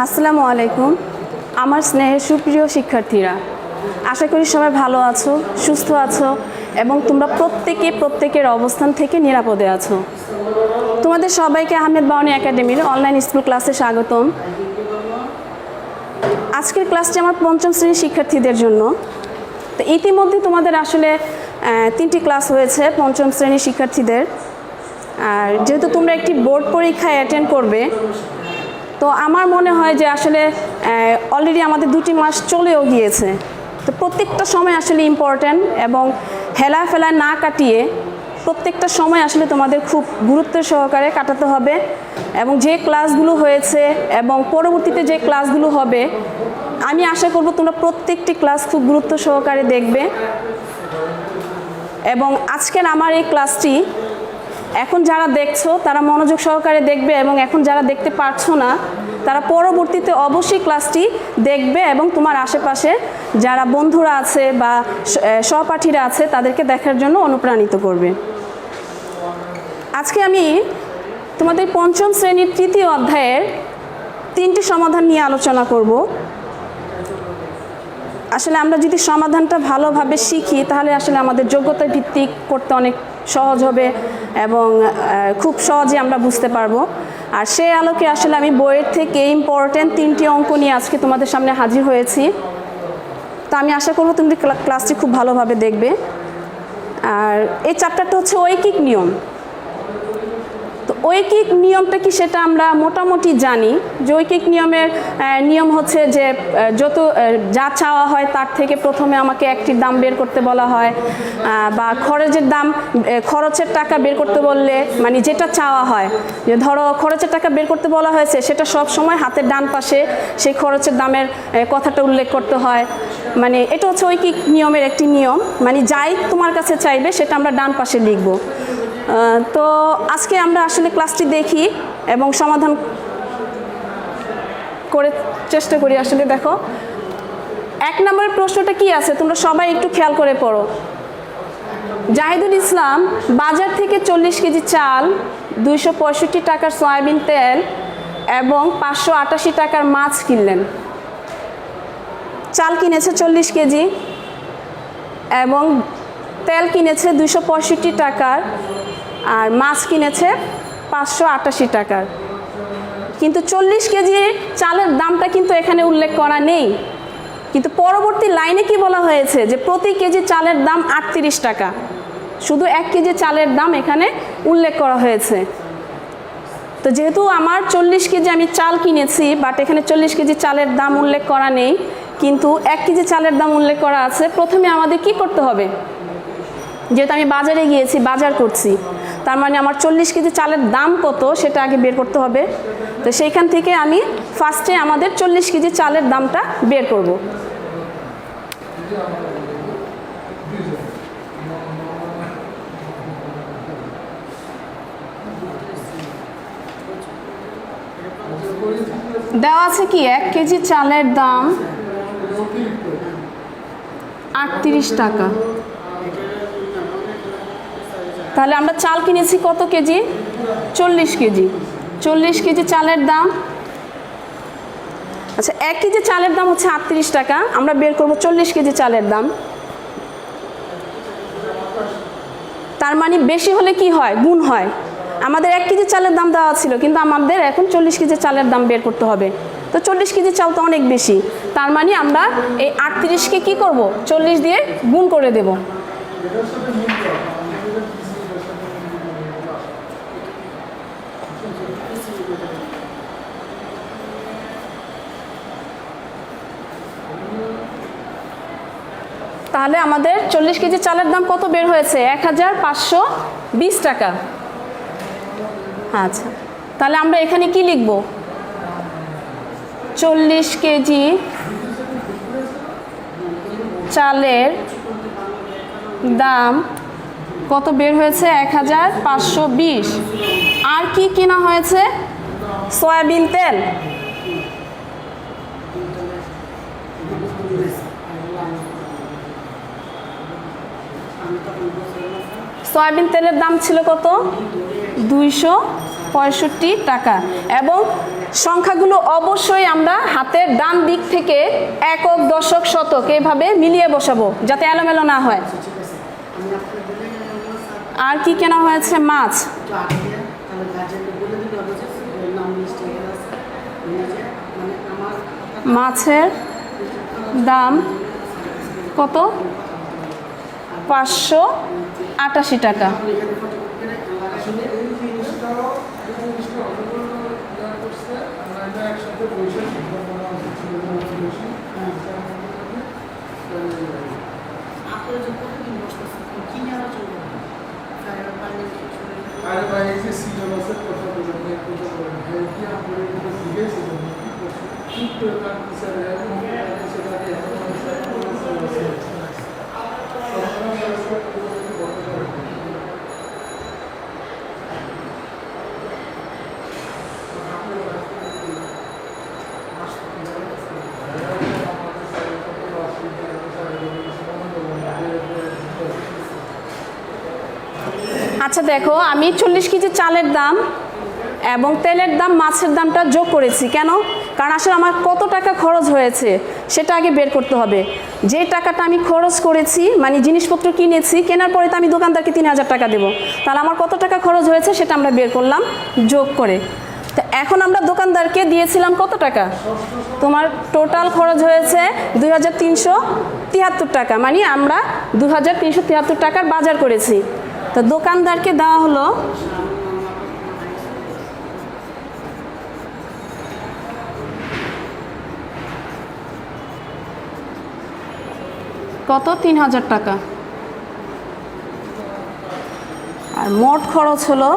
আসসালামু আলাইকুম। আমার স্নেহের সুপ্রিয় শিক্ষার্থীরা, আশা করি সবাই ভালো আছো, সুস্থ আছো এবং তোমরা প্রত্যেকের অবস্থান থেকে নিরাপদে আছো। তোমাদের সবাইকে আহমেদ বাওয়ানি একাডেমির অনলাইন স্কুল ক্লাসে স্বাগতম। আজকের ক্লাসটি আমার পঞ্চম শ্রেণীর শিক্ষার্থীদের জন্য। তো ইতিমধ্যে তোমাদের আসলে 3টি ক্লাস হয়েছে পঞ্চম শ্রেণীর শিক্ষার্থীদের। আর যেহেতু তোমরা একটি বোর্ড পরীক্ষায় অ্যাটেন্ড করবে, তো আমার মনে হয় যে আসলে অলরেডি আমাদের 2টি মাস চলেও গিয়েছে। তো প্রত্যেকটা সময় আসলে ইম্পর্ট্যান্ট এবং হেলাফেলা না কাটিয়ে প্রত্যেকটা সময় আসলে তোমাদের খুব গুরুত্ব সহকারে কাটাতে হবে। এবং যে ক্লাসগুলো হয়েছে এবং পরবর্তীতে যে ক্লাসগুলো হবে, আমি আশা করব তোমরা প্রত্যেকটি ক্লাস খুব গুরুত্ব সহকারে দেখবে। এবং আজকের আমার এই ক্লাসটি এখন যারা দেখছো তারা মনোযোগ সহকারে দেখবে, এবং এখন যারা দেখতে পারছো না তারা পরবর্তীতে অবশ্যই ক্লাসটি দেখবে এবং তোমার আশেপাশে যারা বন্ধুরা আছে বা সহপাঠীরা আছে তাদেরকে দেখার জন্য অনুপ্রাণিত করবে। আজকে আমি তোমাদের পঞ্চম শ্রেণীর 3য় অধ্যায়ের 3টি সমাধান নিয়ে আলোচনা করব। আসলে আমরা যদি সমাধানটা ভালোভাবে শিখি তাহলে আসলে আমাদের যোগ্যতা ভিত্তিক করতে অনেক সহজ হবে এবং খুব সহজে আমরা বুঝতে পারবো। আর সেই আলোকে আসলে আমি বইয়ের থেকে ইম্পর্ট্যান্ট 3টি অঙ্ক নিয়ে আজকে তোমাদের সামনে হাজির হয়েছি। তো আমি আশা করবো তুমি ক্লাসটি খুব ভালোভাবে দেখবে। আর এই চ্যাপ্টারটা হচ্ছে ঐকিক নিয়ম। তো ঐকিক নিয়মটা কি সেটা আমরা মোটামুটি জানি যে ঐকিক নিয়মের নিয়ম হচ্ছে যে যা চাওয়া হয় তার থেকে প্রথমে আমাকে একটির দাম বের করতে বলা হয়, বা খরচের টাকা বের করতে বললে মানে যেটা চাওয়া হয়, যে ধরো খরচের টাকা বের করতে বলা হয়েছে সেটা সব সময় হাতের ডান পাশে সেই খরচের দামের কথাটা উল্লেখ করতে হয়। মানে এটা হচ্ছে ঐকিক নিয়মের একটি নিয়ম, মানে যাই তোমার কাছে চাইবে সেটা আমরা ডান পাশে লিখব। তো আজকে আমরা আসলে ক্লাসটি দেখি এবং সমাধান করে চেষ্টা করি। আসলে দেখো 1 নম্বরের প্রশ্নটা কি আছে তোমরা সবাই একটু খেয়াল করে পড়ো। জাহিদুল ইসলাম বাজার থেকে 40 কেজি চাল, 265 টাকার সয়াবিন তেল এবং 588 টাকার মাছ কিনলেন। চাল কিনেছে 40 কেজি এবং তেল কিনেছে 265 টাকার, আর মাছ কিনেছে 588 টাকার। কিন্তু 40 কেজি চালের দামটা কিন্তু এখানে উল্লেখ করা নেই। কিন্তু পরবর্তী লাইনে কি বলা হয়েছে যে প্রতি কেজি চালের দাম 38 টাকা। শুধু 1 কেজি চালের দাম এখানে উল্লেখ করা হয়েছে। তো যেহেতু আমার 40 কেজি আমি চাল কিনেছি, বাট এখানে 40 কেজি চালের দাম উল্লেখ করা নেই, কিন্তু 1 কেজি চালের দাম উল্লেখ করা আছে। প্রথমে আমাদের কি করতে হবে, যেহেতু আমি বাজারে গিয়েছি, বাজার করছি, তার মানে আমার 40 কেজি চালের দাম কত সেটা আগে বের করতে হবে। তো সেইখান থেকে আমি ফার্স্টে আমাদের 40 কেজি চালের দামটা বের করব। দেওয়া আছে কি 1 কেজি চালের দাম 38 টাকা। তাহলে আমরা চাল কিনেছি কত কেজি, 40 কেজি। 40 কেজি চালের দাম, আচ্ছা 1 কেজি চালের দাম হচ্ছে 38 টাকা। আমরা বের করব 40 কেজি চালের দাম। তার মানে বেশি হলে কি হয়, গুণ হয়। আমাদের 1 কেজি চালের দাম দেওয়া ছিল, কিন্তু আমাদের এখন 40 কেজি চালের দাম বের করতে হবে। তো 40 কেজি চাল তো অনেক বেশি, তার মানে আমরা এই 38কে কি করব, 40 দিয়ে গুণ করে দেব। তাহলে আমাদের 40 কেজি চালের দাম কত বের হয়েছে, 1520 টাকা। আচ্ছা, তাহলে আমরা এখানে কি লিখব, 40 কেজি চালের দাম কত বের হয়েছে, 1520। আর কি কেনা হয়েছে, সয়াবিন তেল। সয়াবিন তেলের দাম ছিল কত, 265 65 টাকা। এবং সংখ্যাগুলো অবশ্যই আমরা হাতের ডান দিক থেকে একক, দশক, শতক এভাবে মিলিয়ে বসাবো যাতে এলোমেলো না হয়। আর কি কেনা হয়েছে? মাছ। মাছের দাম কত? 588 টাকা। আচ্ছা দেখো, আমি 40 কেজি চালের দাম এবং তেলের দাম, মাছের দামটা যোগ করেছি। কেন? কারণ আসলে আমার কত টাকা খরচ হয়েছে সেটা আগে বের করতে হবে। যে টাকাটা আমি খরচ করেছি, মানে জিনিসপত্র কিনেছি, কেনার পরে তো আমি দোকানদারকে 3000 টাকা দেবো, তাহলে আমার কত টাকা খরচ হয়েছে সেটা আমরা বের করলাম যোগ করে। তো এখন আমরা দোকানদারকে দিয়েছিলাম কত টাকা? তোমার টোটাল খরচ হয়েছে 2373 টাকা, মানে আমরা 2373 টাকার বাজার করেছি। তো দোকানদারকে দেওয়া হলো কত? 3000 টাকা। আর মোট খরচ হলো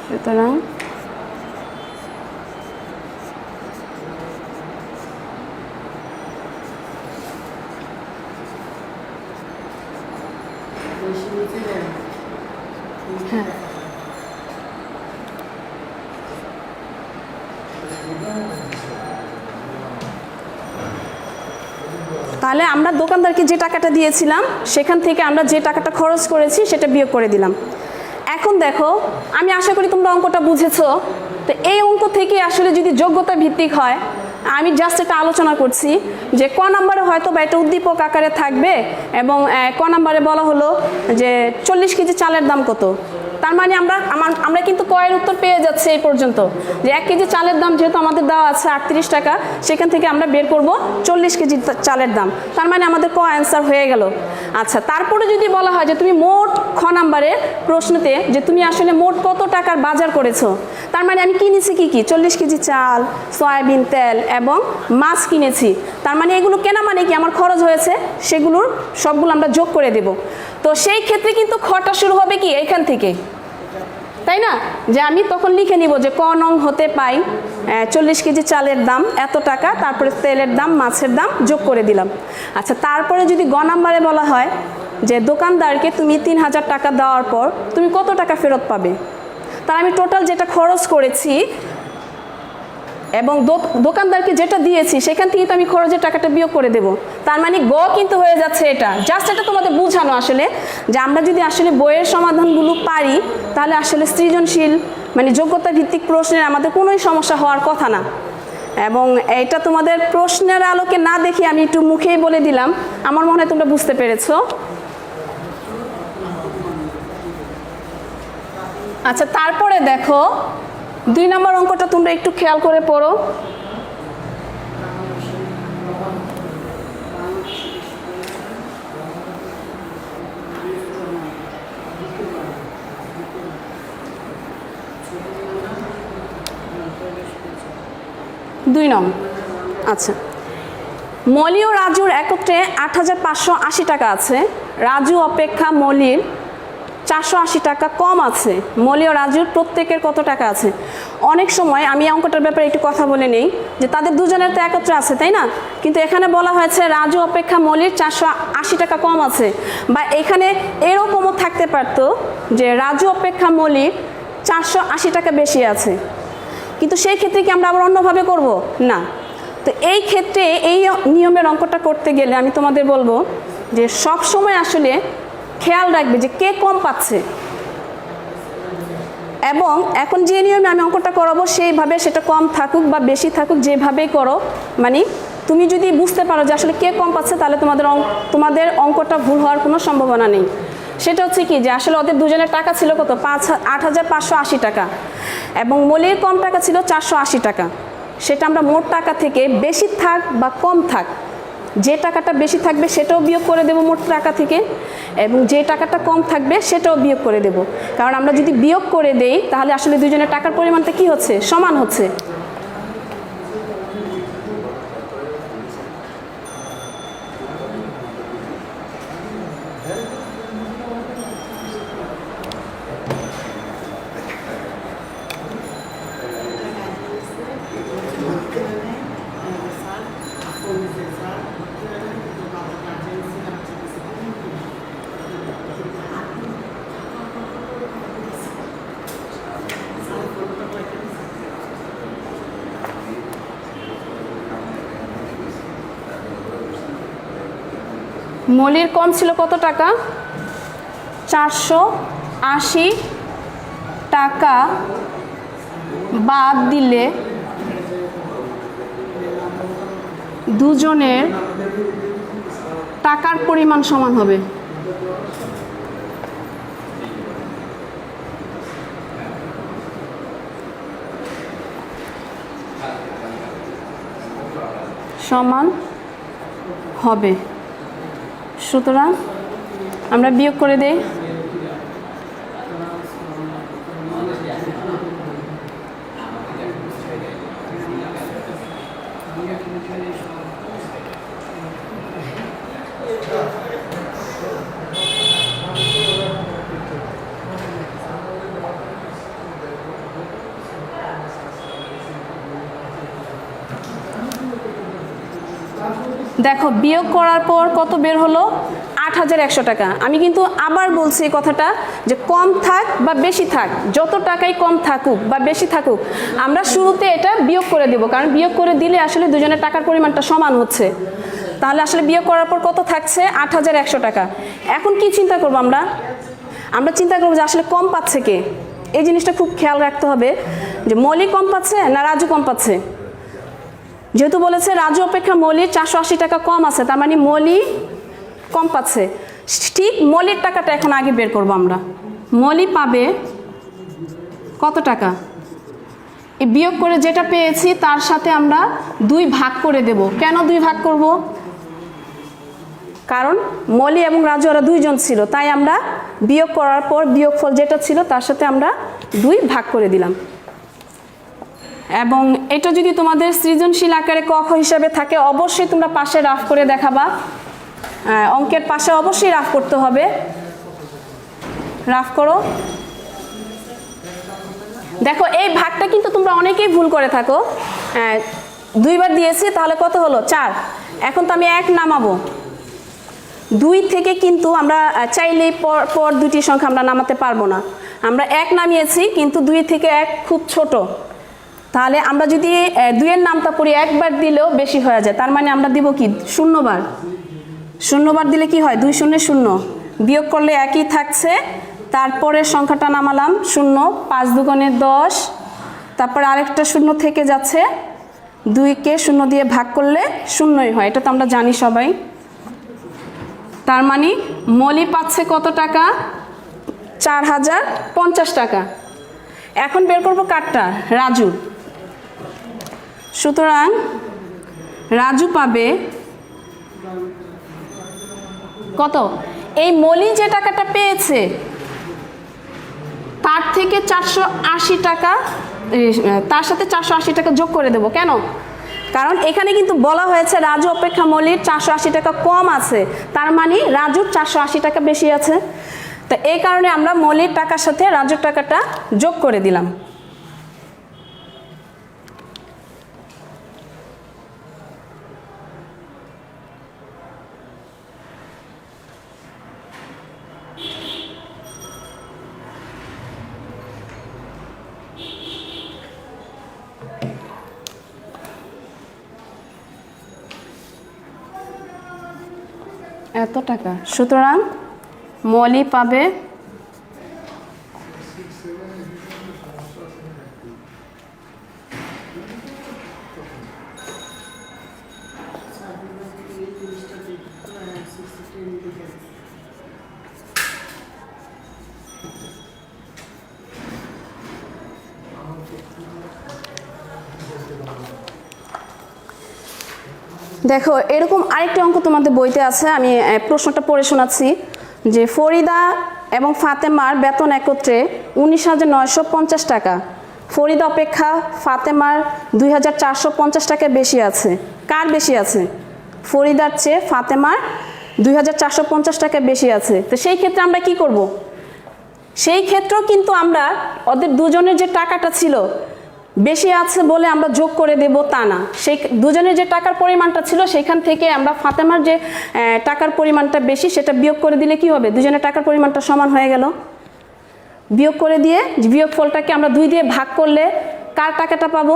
সুতরাং হ্যাঁ, তাহলে আমরা দোকানদারকে যে টাকাটা দিয়েছিলাম সেখান থেকে আমরা যে টাকাটা খরচ করেছি সেটা বিয়োগ করে দিলাম। এখন দেখো, আমি আশা করি তোমরা অঙ্কটা বুঝেছো। তো এই অঙ্ক থেকে আসলে যদি যোগ্যতা ভিত্তিক হয়, আমি জাস্ট এটা আলোচনা করছি যে ক নাম্বারে হয়তো বা এটা উদ্দীপক আকারে থাকবে এবং ক নাম্বারে বলা হলো যে 40 কেজি চালের দাম কত। তার মানে আমরা কিন্তু কয়ের উত্তর পেয়ে যাচ্ছে এই পর্যন্ত, যে 1 কেজি চালের দাম যেহেতু আমাদের দেওয়া আছে 38 টাকা, সেখান থেকে আমরা বের করব 40 কেজি চালের দাম। তার মানে আমাদের ক অ্যান্সার হয়ে গেল। আচ্ছা, তারপরে যদি বলা হয় যে তুমি মোট খ নাম্বারের প্রশ্নতে যে তুমি আসলে মোট কত টাকার বাজার করেছো, তার মানে আমি কিনেছি কি কি? 40 কেজি চাল, সয়াবিন তেল এবং মাছ কিনেছি। তার মানে এগুলো কেনা মানে কি আমার খরচ হয়েছে, সেগুলোর সবগুলো আমরা যোগ করে দেব। তো সেই ক্ষেত্রে কিন্তু খটা শুরু হবে কি এখান থেকে, তাই না? যে আমি তখন লিখে নিব যে ক নং হতে পাই 40 কেজি চালের দাম এত টাকা, তারপরে তেলের দাম, মাছের দাম যোগ করে দিলাম। আচ্ছা, তারপরে যদি গ নাম্বারে বলা হয় যে দোকানদারকে তুমি 3000 টাকা দেওয়ার পর তুমি কত টাকা ফেরত পাবে, তার আমি টোটাল যেটা খরচ করেছি এবং দোকানদারকে যেটা দিয়েছি সেখান থেকে তো আমি খরচের টাকাটা বিয়োগ করে দেব। তার মানে গ কিন্তু হয়ে যাচ্ছে এটা। জাস্ট এটা তোমাদের বোঝানো আসলে যে আমরা যদি আসলে বইয়ের সমাধানগুলো পারি তাহলে আসলে সৃজনশীল মানে যোগ্যতা ভিত্তিক প্রশ্নের আমাদের কোনোই সমস্যা হওয়ার কথা না। এবং এটা তোমাদের প্রশ্নের আলোকে না দেখে আমি একটু মুখেই বলে দিলাম, আমার মনে হয় তোমরা বুঝতে পেরেছো। আচ্ছা, তারপরে দেখো 2 নম্বর অঙ্কটা তোমরা একটু খেয়াল করে পড়ো। দুই নং। আচ্ছা, মলি ও রাজুর একত্রে 8580 টাকা আছে। রাজু অপেক্ষা মলির 480 টাকা কম আছে। মলি ও রাজুর প্রত্যেকের কত টাকা আছে? অনেক সময় আমি অঙ্কটার ব্যাপারে একটু কথা বলে নেই যে তাদের দুজনের তো একত্রে আছে, তাই না? কিন্তু এখানে বলা হয়েছে রাজু অপেক্ষা মলির 480 টাকা কম আছে, বা এখানে এরকমও থাকতে পারতো যে রাজু অপেক্ষা মলির 480 টাকা বেশি আছে। কিন্তু সেই ক্ষেত্রে কি আমরা আবার অন্যভাবে করব না। তো এই ক্ষেত্রে এই নিয়মের অঙ্কটা করতে গেলে আমি তোমাদের বলবো যে সব সময় আসলে খেয়াল রাখবে যে কে কম পাচ্ছে, এবং এখন যে নিয়মে আমি অঙ্কটা করাবো সেইভাবে সেটা কম থাকুক বা বেশি থাকুক যেভাবেই করো, মানে তুমি যদি বুঝতে পারো যে আসলে কে কম পাচ্ছে তাহলে তোমাদের অঙ্কটা ভুল হওয়ার কোনো সম্ভাবনা নেই। সেটা হচ্ছে কি যে আসলে ওদের দুজনের টাকা ছিল কত 8,580 টাকা, এবং মলির কম টাকা ছিল 480 টাকা। সেটা আমরা মোট টাকা থেকে বেশি থাক বা কম থাক, যে টাকাটা বেশি থাকবে সেটাও বিয়োগ করে দেব মোট টাকা থেকে, এবং যে টাকাটা কম থাকবে সেটাও বিয়োগ করে দেব। কারণ আমরা যদি বিয়োগ করে দেই তাহলে আসলে দুজনের টাকার পরিমাণটা কি হচ্ছে, সমান হচ্ছে। মলির কম ছিল কত টাকা, 480 টাকা বাদ দিলে দুজনের টাকার পরিমাণ সমান হবে। সমান হবে। সুতরাং আমরা বিয়োগ করে দেই। দেখো বিয়োগ করার পর কত বের হলো, 8,100 টাকা। আমি কিন্তু আবার বলছি এই কথাটা যে কম থাক বা বেশি থাক, যত টাকাই কম থাকুক বা বেশি থাকুক, আমরা শুরুতে এটা বিয়োগ করে দেব, কারণ বিয়োগ করে দিলে আসলে দুজনের টাকার পরিমাণটা সমান হচ্ছে। তাহলে আসলে বিয়োগ করার পর কত থাকছে, 8,100 টাকা। এখন কি চিন্তা করবো আমরা চিন্তা করবো যে আসলে কম পাচ্ছে কে। এই জিনিসটা খুব খেয়াল রাখতে হবে যে মলি কম পাচ্ছে না রাজু কম পাচ্ছে। যেহেতু বলেছে রাজু অপেক্ষা মলির 480 টাকা কম আছে, তার মানে মলি কম পাচ্ছে। ঠিক মলির টাকাটা এখন আগে বের করবো আমরা। মলি পাবে কত টাকা, এই বিয়োগ করে যেটা পেয়েছি তার সাথে আমরা 2 ভাগ করে দেব। কেন 2 ভাগ করব, কারণ মলি এবং রাজু ওরা দুইজন ছিল, তাই আমরা বিয়োগ করার পর বিয়োগফল যেটা ছিল তার সাথে আমরা 2 ভাগ করে দিলাম। এবং এটা যদি তোমাদের সৃজনশীল আকারে ক খ হিসাবে থাকে অবশ্যই তোমরা পাশে রাফ করে দেখাবা। অঙ্কের পাশে অবশ্যই রাফ করতে হবে, রাফ করো। দেখো এই ভাগটা কিন্তু তোমরা অনেকেই ভুল করে থাকো। 2 বার দিয়েছি তাহলে কত হলো, 4। এখন তো আমি 1 নামাবো। 2 থেকে কিন্তু আমরা চাইলেই পর দুটি সংখ্যা আমরা নামাতে পারবো না। আমরা 1 নামিয়েছি, কিন্তু 2 থেকে 1 খুব ছোট। তাহলে আমরা যদি 2 এর নামটা পড়ি 1 বার দিলেও বেশি হয়ে যায়, তার মানে আমরা দিব কি 0 বার। 0 বার দিলে কি হয়, 2 0 0, বিয়োগ করলে একই থাকছে। তারপরে সংখ্যাটা নামালাম 0, 5 দুগুণে 10, তারপর আরেকটা 0 থেকে যাচ্ছে, 2কে 0 দিয়ে ভাগ করলে 0ই হয়, এটা তো আমরা জানি সবাই। তার মানে মলি পাচ্ছে কত টাকা, 4,050 টাকা। এখন বের করবো কারটা, রাজু। সুতরাং রাজু পাবে কত, এই মলি যে টাকাটা পেয়েছে তার থেকে 480 টাকা, তার সাথে 480 টাকা যোগ করে দেব। কেন, কারণ এখানে কিন্তু বলা হয়েছে রাজু অপেক্ষা মলির 480 টাকা কম আছে, তার মানে রাজুর 480 টাকা বেশি আছে। তো এই কারণে আমরা মলির টাকার সাথে রাজুর টাকাটা যোগ করে দিলাম। এত টাকা, সুতরাং মলি পাবে দেখো এরকম আরেকটি অঙ্ক তোমাদের বইতে আছে, আমি প্রশ্নটা পড়ে শোনাচ্ছি যে ফরিদা এবং ফাতেমার বেতন একত্রে 19,950 টাকা। ফরিদা অপেক্ষা ফাতেমার 2,450 টাকা বেশি আছে। কার বেশি আছে? ফরিদার চেয়ে ফাতেমার 2,450 টাকা বেশি আছে। তো সেই ক্ষেত্রে আমরা কি করব? সেই ক্ষেত্রেও কিন্তু আমরা ওদের দুজনের যে টাকাটা ছিল বেশি আছে বলে আমরা যোগ করে দেব তা না, সেই দুজনের যে টাকার পরিমাণটা ছিল সেইখান থেকে আমরা ফাতেমার যে টাকার পরিমাণটা বেশি সেটা বিয়োগ করে দিলে কি হবে? দুজনের টাকার পরিমাণটা সমান হয়ে গেল। বিয়োগ করে দিয়ে বিয়োগফলটাকে আমরা 2 দিয়ে ভাগ করলে কার টাকাটা পাবো?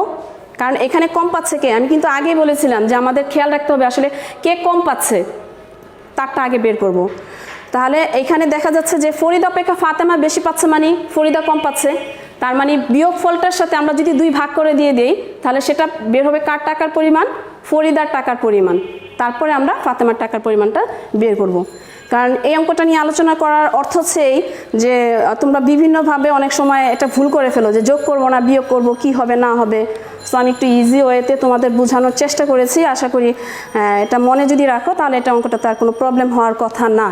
কারণ এখানে কম পাচ্ছে কে, আমি কিন্তু আগেই বলেছিলাম যে আমাদের খেয়াল রাখতে হবে আসলে কে কম পাচ্ছে তারটা আগে বের করব। তাহলে এখানে দেখা যাচ্ছে যে ফরিদা অপেক্ষা ফাতেমা বেশি পাচ্ছে, মানে ফরিদা কম পাচ্ছে, তার মানে বিয়োগফলটার সাথে আমরা যদি 2 ভাগ করে দিয়ে দিই তাহলে সেটা বের হবে কার টাকার পরিমাণ? ফরিদার টাকার পরিমাণ। তারপরে আমরা ফাতেমার টাকার পরিমাণটা বের করব। কারণ এই অঙ্কটা নিয়ে আলোচনা করার অর্থ হচ্ছে এই যে তোমরা বিভিন্নভাবে অনেক সময় এটা ভুল করে ফেলো যে যোগ করব না বিয়োগ করব, কি হবে না হবে। সো আমি একটু ইজি ওয়েতে তোমাদের বোঝানোর চেষ্টা করেছি, আশা করি এটা মনে যদি রাখো তাহলে এটা অঙ্কটাতে আর কোনো প্রবলেম হওয়ার কথা না।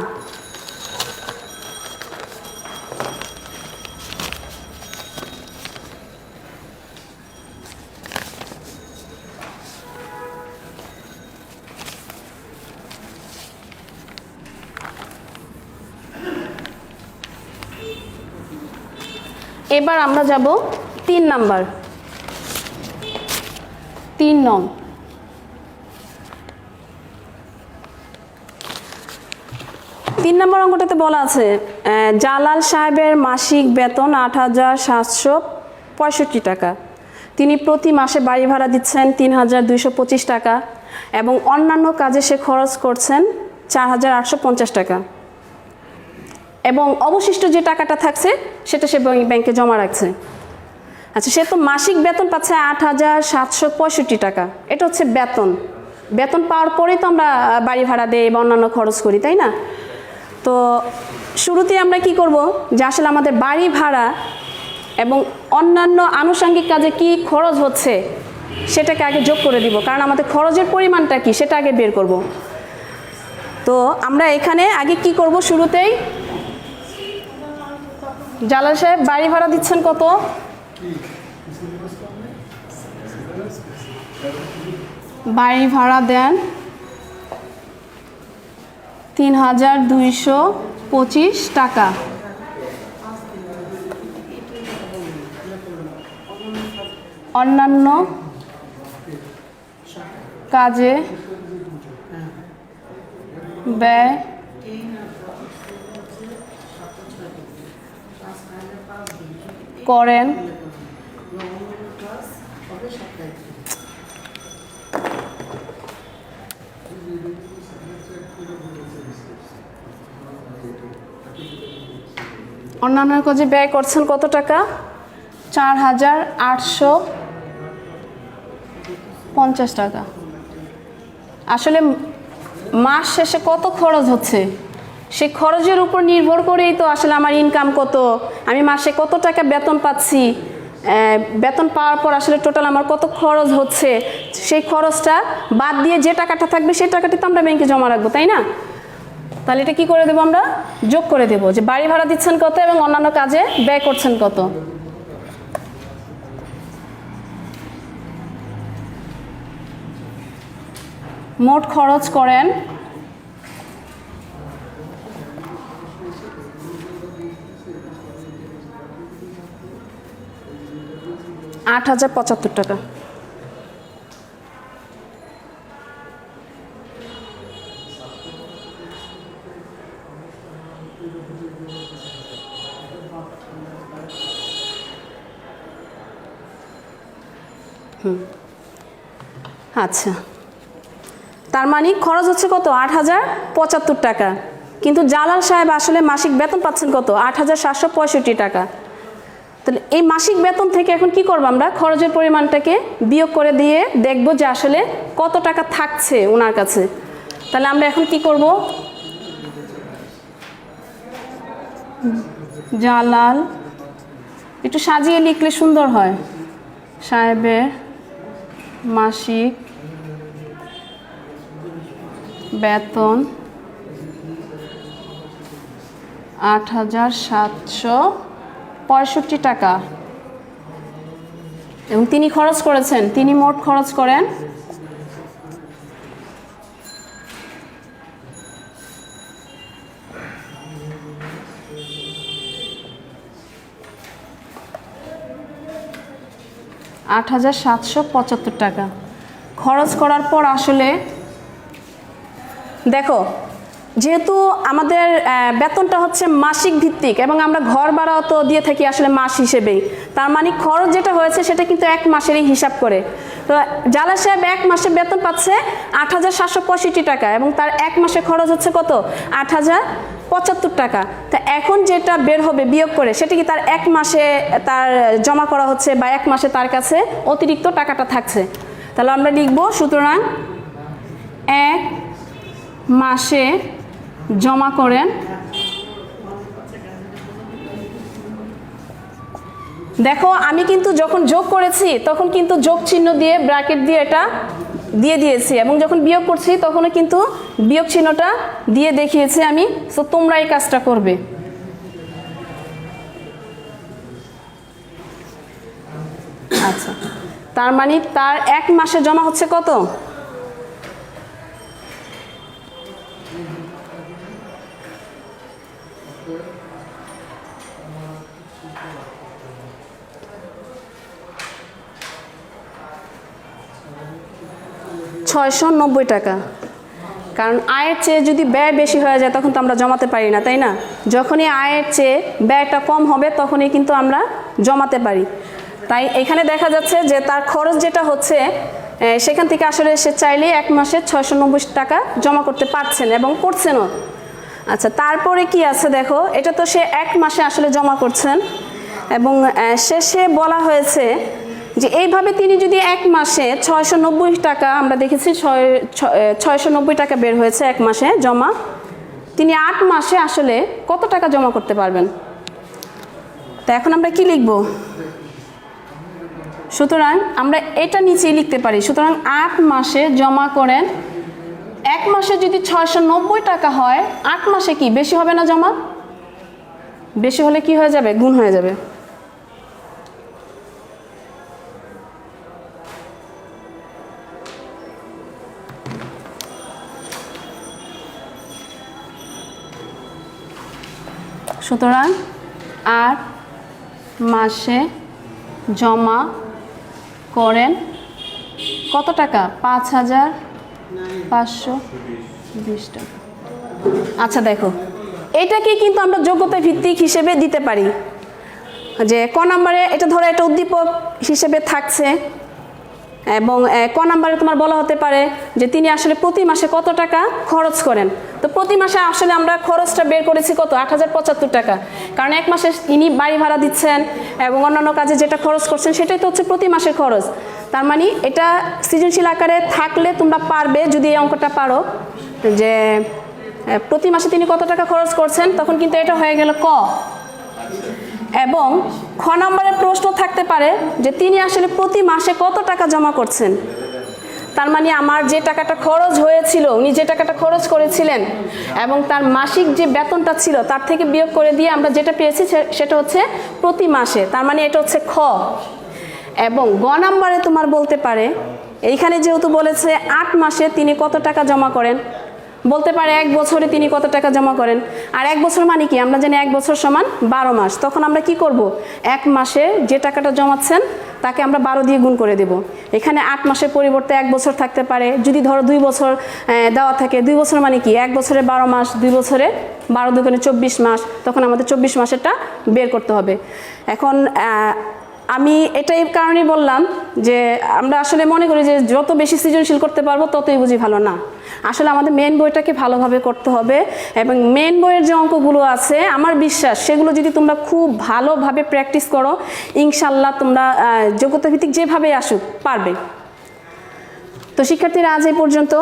এবার আমরা যাব 3 নাম্বার, 3 নং। 3 নম্বর অঙ্কটাতে বলা আছে জালাল সাহেবের মাসিক বেতন 8,765 টাকা। তিনি প্রতি মাসে বাড়ি ভাড়া দিচ্ছেন 3,225 টাকা এবং অন্যান্য কাজে সে খরচ করছেন 4,850 টাকা এবং অবশিষ্ট যে টাকাটা থাকছে সেটা সে ব্যাংকে জমা রাখছে। আচ্ছা, সে তো মাসিক বেতন পাচ্ছে 8,765 টাকা। এটা হচ্ছে বেতন। বেতন পাওয়ার পরেই তো আমরা বাড়ি ভাড়া দেই বা অন্যান্য খরচ করি, তাই না? তো শুরুতে আমরা কি করব যে আসলে আমাদের বাড়ি ভাড়া এবং অন্যান্য আনুষঙ্গিক কাজে কি খরচ হচ্ছে সেটাকে আগে যোগ করে দিব, কারণ আমাদের খরচের পরিমাণটা কি সেটা আগে বের করব। তো আমরা এখানে আগে কি করব, শুরুতেই জালাল সাহেব বাড়ি ভাড়া দিচ্ছেন কত? বাড়ি ভাড়া দেন 3,225 টাকা। অন্যান্য কাজে ব্যয় করেন অন্যান্য কাজে ব্যয় করছেন কত টাকা? 4,850 টাকা। আসলে মাস শেষে কত খরচ হচ্ছে সেই খরচের উপর নির্ভর করেই তো আসলে আমার ইনকাম কত, আমি মাসে কত টাকা বেতন পাচ্ছি, বেতন পাওয়ার পর আসলে টোটাল আমার কত খরচ হচ্ছে, সেই খরচটা বাদ দিয়ে যে টাকাটা থাকবে সেই টাকাটি তো আমরা ব্যাংকে জমা রাখবো, তাই না? তাহলে এটা কি করে দেবো, আমরা যোগ করে দেব যে বাড়ি ভাড়া দিচ্ছেন কত এবং অন্যান্য কাজে ব্যয় করছেন কত। মোট খরচ করেন 8,075 টাকা। আচ্ছা, তার মানে খরচ হচ্ছে কত? 8,075 টাকা। কিন্তু জালাল সাহেব আসলে মাসিক বেতন পাচ্ছেন কত? 8,765 টাকা। তাহলে এই মাসিক বেতন থেকে এখন কি করব আমরা? খরচের পরিমাণটাকে বিয়োগ করে দিয়ে দেখব যে আসলে কত টাকা থাকছে ওনার কাছে। তাহলে আমরা এখন কি করব? জালাল, একটু সাজিয়ে লিখলে সুন্দর হয়। সাহেবের মাসিক বেতন 8,765 টাকা এবং তিনি খরচ করেছেন, তিনি মোট খরচ করেন 8,775 টাকা। খরচ করার পর আসলে দেখো, যেহেতু আমাদের বেতনটা হচ্ছে মাসিক ভিত্তিক এবং আমরা ঘর ভাড়াও তো দিয়ে থাকি আসলে মাস হিসেবেই, তার মানে খরচ যেটা হয়েছে সেটা কিন্তু এক মাসেরই হিসাব করে। তো জালাল সাহেব এক মাসে বেতন পাচ্ছে 8,765 টাকা এবং তার এক মাসে খরচ হচ্ছে কত? 8,075 টাকা। তা এখন যেটা বের হবে বিয়োগ করে, সেটা কি তার এক মাসে তার জমা করা হচ্ছে বা এক মাসে তার কাছে অতিরিক্ত টাকাটা থাকছে। তাহলে আমরা লিখব, সুতরাং এক মাসে জমা করেন। দেখো আমি কিন্তু যখন যোগ করেছি তখন কিন্তু যোগ চিহ্ন দিয়ে ব্র্যাকেট দিয়ে এটা দিয়ে দিয়েছি এবং যখন বিয়োগ করছি তখনও কিন্তু বিয়োগ চিহ্নটা দিয়ে দেখিয়েছি আমি। তো তোমরা এই কাজটা করবে। আচ্ছা, তার মানে তার এক মাসে জমা হচ্ছে কত? 690 টাকা। কারণ আয়ের চেয়ে যদি ব্যয় বেশি হয়ে যায় তখন তো আমরা জমাতে পারি না, তাই না? যখনই আয়ের চেয়ে ব্যয়টা কম হবে তখনই কিন্তু আমরা জমাতে পারি। তাই এখানে দেখা যাচ্ছে যে তার খরচ যেটা হচ্ছে সেখান থেকে আসলে সে চাইলেই এক মাসে 690 টাকা জমা করতে পারছেন এবং করছেনও। আচ্ছা, তারপরে কি আছে দেখো, এটা তো সে এক মাসে আসলে জমা করছেন এবং শেষে বলা হয়েছে যে এইভাবে তিনি যদি এক মাসে 690 টাকা, আমরা দেখেছি 690 টাকা বের হয়েছে এক মাসে জমা, তিনি 8 মাসে আসলে কত টাকা জমা করতে পারবেন? তা এখন আমরা কি লিখব? সুতরাং আমরা এটা নিচেই লিখতে পারি। সুতরাং 8 মাসে জমা করেন। এক মাসে যদি 690 টাকা হয়, 8 মাসে কি বেশি হবে না জমা? বেশি হলে কি হয়ে যাবে? গুণ হয়ে যাবে। সুতরাং 8 মাসে জমা করেন কত টাকা? 5,520 টাকা। আচ্ছা দেখো, এটাকে কিন্তু আমরা যোগ্যতা ভিত্তিক হিসেবে দিতে পারি যে ক নাম্বারে এটা ধরো এটা উদ্দীপক হিসেবে থাকছে এবং ক নাম্বারে তোমার বলা হতে পারে যে তিনি আসলে প্রতি মাসে কত টাকা খরচ করেন। তো প্রতি মাসে আসলে আমরা খরচটা বের করেছি কত? 8,075 টাকা। কারণ এক মাসে ইনি বাড়ি ভাড়া দিচ্ছেন এবং অন্যান্য কাজে যেটা খরচ করছেন সেটাই তো হচ্ছে প্রতি মাসের খরচ। তার মানে এটা সৃজনশীল আকারে থাকলে তোমরা পারবে, যদি এই অঙ্কটা পারো যে প্রতি মাসে তিনি কত টাকা খরচ করছেন, তখন কিন্তু এটা হয়ে গেল ক। এবং খ নম্বরের প্রশ্ন থাকতে পারে যে তিনি আসলে প্রতি মাসে কত টাকা জমা করছেন। তার মানে আমার যে টাকাটা খরচ হয়েছিল, উনি যে টাকাটা খরচ করেছিলেন এবং তার মাসিক যে বেতনটা ছিল তার থেকে বিয়োগ করে দিয়ে আমরা যেটা পেয়েছি সেটা হচ্ছে প্রতি মাসে। তার মানে এটা হচ্ছে খ। এবং গ নম্বরে তোমার বলতে পারে, এইখানে যেহেতু বলেছে 8 মাসে তিনি কত টাকা জমা করেন, বলতে পারে 1 বছরে তিনি কত টাকা জমা করেন। আর 1 বছর মানে কি? আমরা জানি 1 বছর সমান 12 মাস। তখন আমরা কি করব? 1 মাসে যে টাকাটা জমাচ্ছেন তাকে আমরা 12 দিয়ে গুণ করে দেব। এখানে 8 মাসের পরিবর্তে 1 বছর থাকতে পারে। যদি ধরো 2 বছর দেওয়া থাকে, 2 বছর মানে কি? 1 বছরে 12 মাস, 2 বছরে 12 দুগুণে 24 মাস, তখন আমাদের 24 মাসেরটা বের করতে হবে। এখন আমি এটাই কারণে বললাম যে আমরা আসলে মনে করি যে যত বেশি সৃজনশীল করতে পারবো ততই বুঝি ভালো না। আসলে আমাদের মেন বইটাকে ভালোভাবে করতে হবে এবং মেন বইয়ের যে অঙ্কগুলো আছে আমার বিশ্বাস সেগুলো যদি তোমরা খুব ভালোভাবে প্র্যাকটিস করো ইনশাল্লাহ তোমরা যোগ্যতা ভিত্তিক যেভাবে আসুক পারবে। তো শিক্ষার্থীরা আজ এই পর্যন্ত,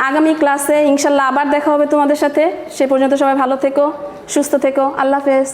আগামী ক্লাসে ইনশাল্লাহ আবার দেখা হবে তোমাদের সাথে। সে পর্যন্ত সবাই ভালো থেকো, সুস্থ থেকো, আল্লাহ হাফেজ।